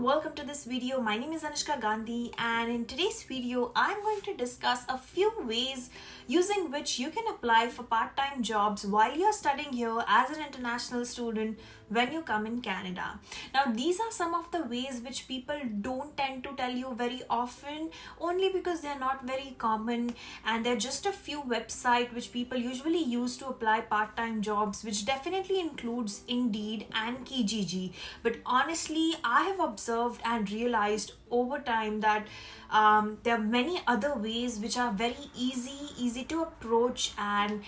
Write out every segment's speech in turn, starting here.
welcome to this video. My name is Anushka Gandhi, and in today's video I'm going to discuss a few ways using which you can apply for part-time jobs while you're studying here as an international student when you come in Canada. Now these are some of the ways which people don't tend to tell you very often, only because they're not very common, and they're just a few websites which people usually use to apply part-time jobs, which definitely includes Indeed and Kijiji. But honestly, I have observed and realized over time that there are many other ways which are very easy to approach, and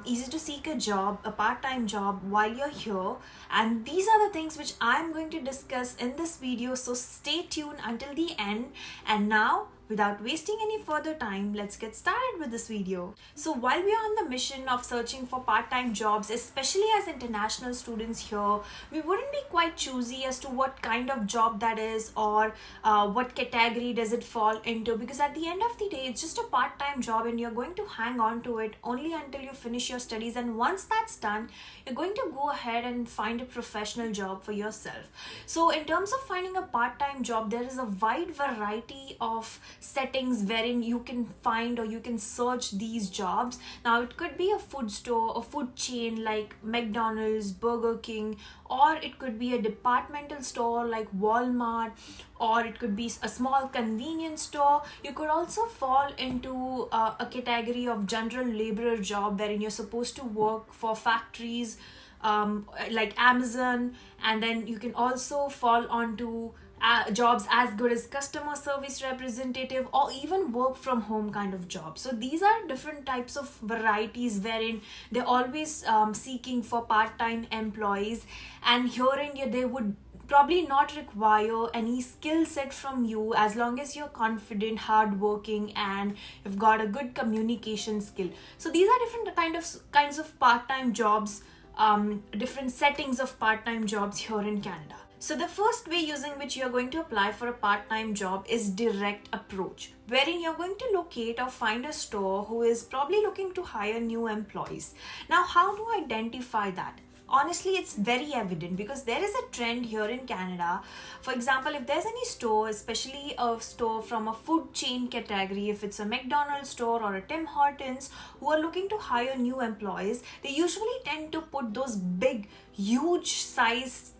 easy to seek a part-time job while you're here. And these are the things which I'm going to discuss in this video, so stay tuned until the end. And now, without wasting any further time, let's get started with this video. So while we are on the mission of searching for part-time jobs, especially as international students here, we wouldn't be quite choosy as to what kind of job that is, or what category does it fall into, because at the end of the day, it's just a part-time job and you're going to hang on to it only until you finish your studies. And once that's done, you're going to go ahead and find a professional job for yourself. So in terms of finding a part-time job, there is a wide variety of settings wherein you can find or you can search these jobs. Now it could be a food store, a food chain like McDonald's, Burger King, or it could be a departmental store like Walmart, or it could be a small convenience store. You could also fall into a category of general laborer job wherein you're supposed to work for factories like Amazon, and then you can also fall onto jobs as good as customer service representative, or even work from home kind of jobs. So these are different types of varieties wherein they're always seeking for part-time employees, and herein they would probably not require any skill set from you as long as you're confident, hardworking, and you've got a good communication skill. So these are different kinds of part-time jobs, different settings of part-time jobs here in Canada. So the first way using which you're going to apply for a part-time job is direct approach, wherein you're going to locate or find a store who is probably looking to hire new employees. Now, how to identify that? Honestly, it's very evident because there is a trend here in Canada. For example, if there's any store, especially a store from a food chain category, if it's a McDonald's store or a Tim Hortons, who are looking to hire new employees, they usually tend to put those big, huge size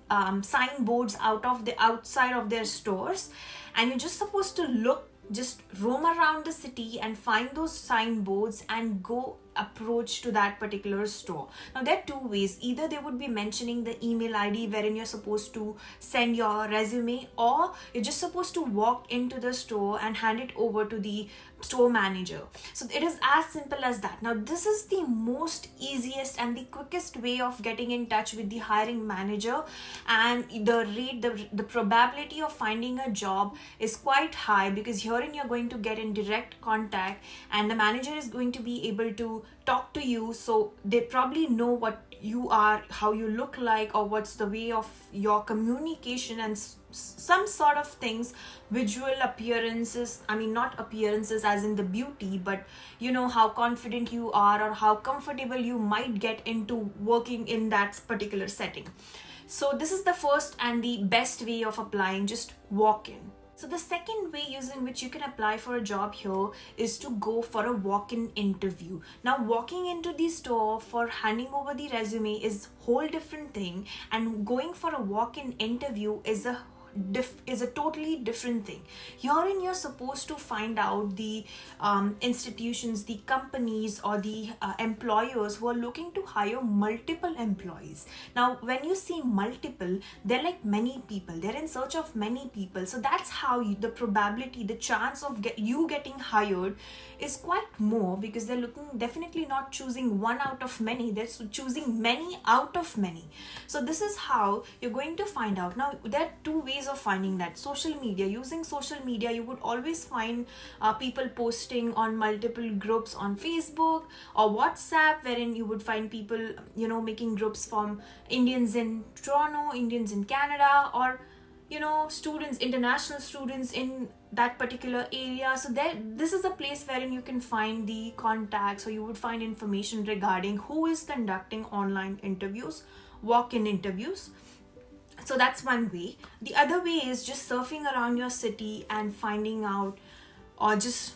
signboards outside of their stores, and you're just supposed to just roam around the city and find those signboards and go approach to that particular store. Now there are two ways: either they would be mentioning the email ID wherein you're supposed to send your resume, or you're just supposed to walk into the store and hand it over to the store manager. So it is as simple as that. Now this is the most easiest and the quickest way of getting in touch with the hiring manager, and the probability of finding a job is quite high, because herein you're going to get in direct contact and the manager is going to be able to talk to you. So they probably know what you are, how you look like, or what's the way of your communication, and some sort of things, visual appearances. I mean, not appearances as in the beauty, but you know how confident you are or how comfortable you might get into working in that particular setting. So this is the first and the best way of applying. Just walk in. So the second way using which you can apply for a job here is to go for a walk-in interview. Now walking into the store for handing over the resume is whole different thing, and going for a walk-in interview is a totally different thing. Herein you're supposed to find out the institutions, the companies, or the employers who are looking to hire multiple employees. Now when you see multiple, they're like many people, they're in search of many people. So that's how the probability, the chance of you getting hired is quite more, because they're definitely not choosing one out of many, they're choosing many out of many. So this is how you're going to find out. Now there are two ways of finding that. Social media. Using social media, you would always find people posting on multiple groups on Facebook or WhatsApp, wherein you would find people making groups from Indians in Toronto, Indians in Canada, or students, international students in that particular area. So this is a place wherein you can find the contacts, or you would find information regarding who is conducting online interviews, walk-in interviews. So that's one way. The other way is just surfing around your city and finding out, or just,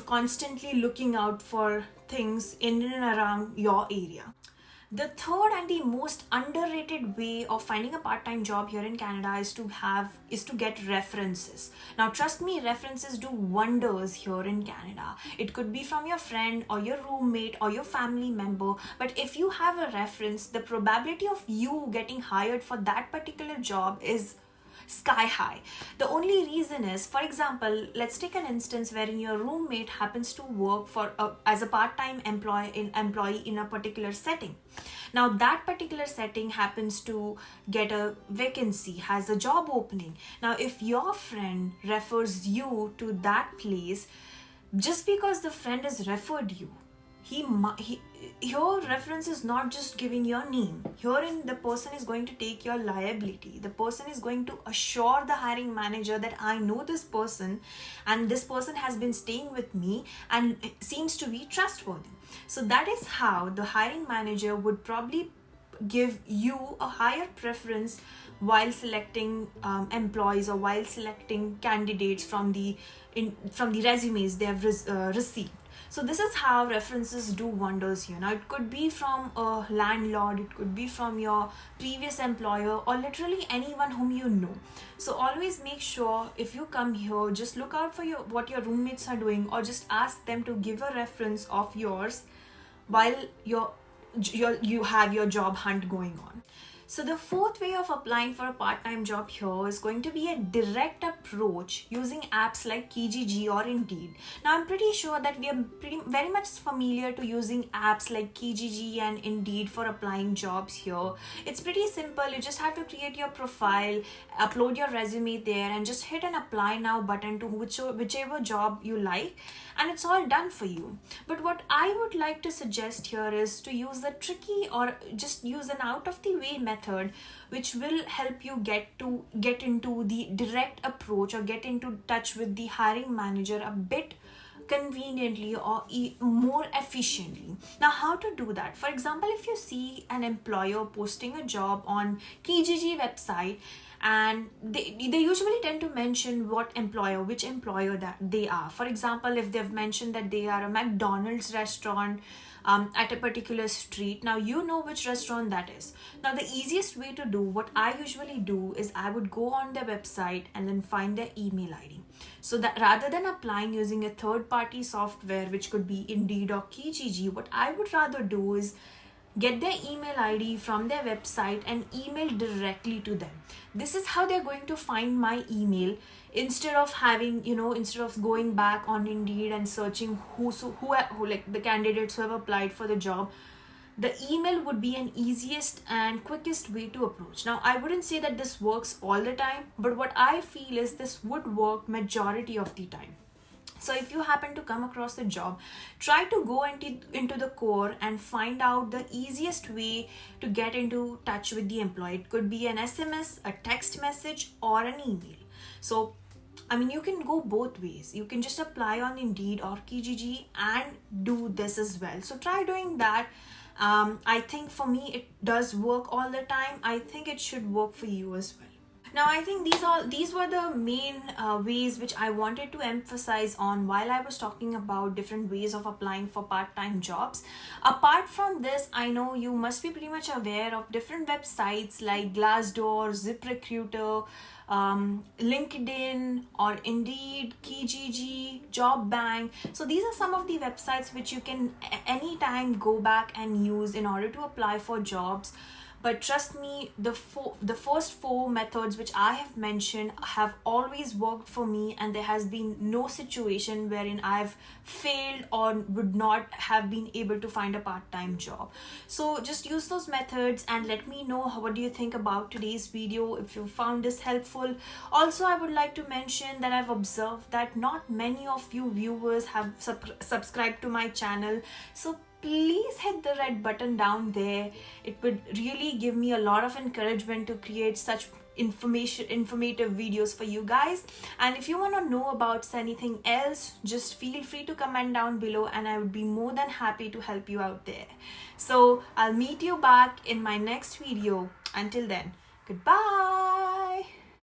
constantly looking out for things in and around your area. The third and the most underrated way of finding a part-time job here in Canada is to get references. Now trust me, references do wonders here in Canada. It could be from your friend or your roommate or your family member, but if you have a reference, the probability of you getting hired for that particular job is sky high. The only reason is, for example, let's take an instance wherein your roommate happens to work as a part-time employee in a particular setting. Now that particular setting happens to get a vacancy, has a job opening. Now if your friend refers you to that place, just because the friend has referred you, your reference is not just giving your name. Herein, the person is going to take your liability. The person is going to assure the hiring manager that I know this person and this person has been staying with me and seems to be trustworthy. So that is how the hiring manager would probably give you a higher preference while selecting employees, or while selecting candidates from the resumes they have received. So this is how references do wonders here. Now it could be from a landlord, it could be from your previous employer, or literally anyone whom you know. So always make sure if you come here, just look out for what your roommates are doing, or just ask them to give a reference of yours while you have your job hunt going on. So the fourth way of applying for a part-time job here is going to be a direct approach using apps like Kijiji or Indeed. Now I'm pretty sure that we are very much familiar to using apps like Kijiji and Indeed for applying jobs here. It's pretty simple. You just have to create your profile, upload your resume there, and just hit an apply now button to whichever job you like, and it's all done for you. But what I would like to suggest here is to use the tricky, or just use an out of the way method, which will help you get into the direct approach, or get into touch with the hiring manager a bit conveniently or more efficiently. Now how to do that? For example, if you see an employer posting a job on Kijiji website, and they usually tend to mention which employer that they are. For example, if they've mentioned that they are a McDonald's restaurant at a particular street, now you know which restaurant that is. Now the easiest way to do, what I usually do, is I would go on their website and then find their email ID. So that rather than applying using a third party software, which could be Indeed or Kijiji, what I would rather do is get their email ID from their website and email directly to them. This is how they're going to find my email, instead of going back on Indeed and searching who like the candidates who have applied for the job. The email would be an easiest and quickest way to approach. Now I wouldn't say that this works all the time, but what I feel is this would work majority of the time. So if you happen to come across a job, try to go into the core and find out the easiest way to get into touch with the employee. It could be an SMS, a text message, or an email. So you can go both ways. You can just apply on Indeed or Kijiji and do this as well. So try doing that. I think for me it does work all the time. I think it should work for you as well. Now I think these were the main ways which I wanted to emphasize on while I was talking about different ways of applying for part-time jobs. Apart from this, I know you must be pretty much aware of different websites like Glassdoor, ZipRecruiter, LinkedIn or Indeed, Kijiji, Job Bank. So these are some of the websites which you can anytime go back and use in order to apply for jobs. But trust me, the first four methods which I have mentioned have always worked for me, and there has been no situation wherein I've failed or would not have been able to find a part-time job. So just use those methods and let me know what do you think about today's video, if you found this helpful. Also, I would like to mention that I've observed that not many of you viewers have subscribed to my channel. So please hit the red button down there. It would really give me a lot of encouragement to create such informative videos for you guys. And if you want to know about anything else, just feel free to comment down below and I would be more than happy to help you out there. So I'll meet you back in my next video. Until then, Goodbye.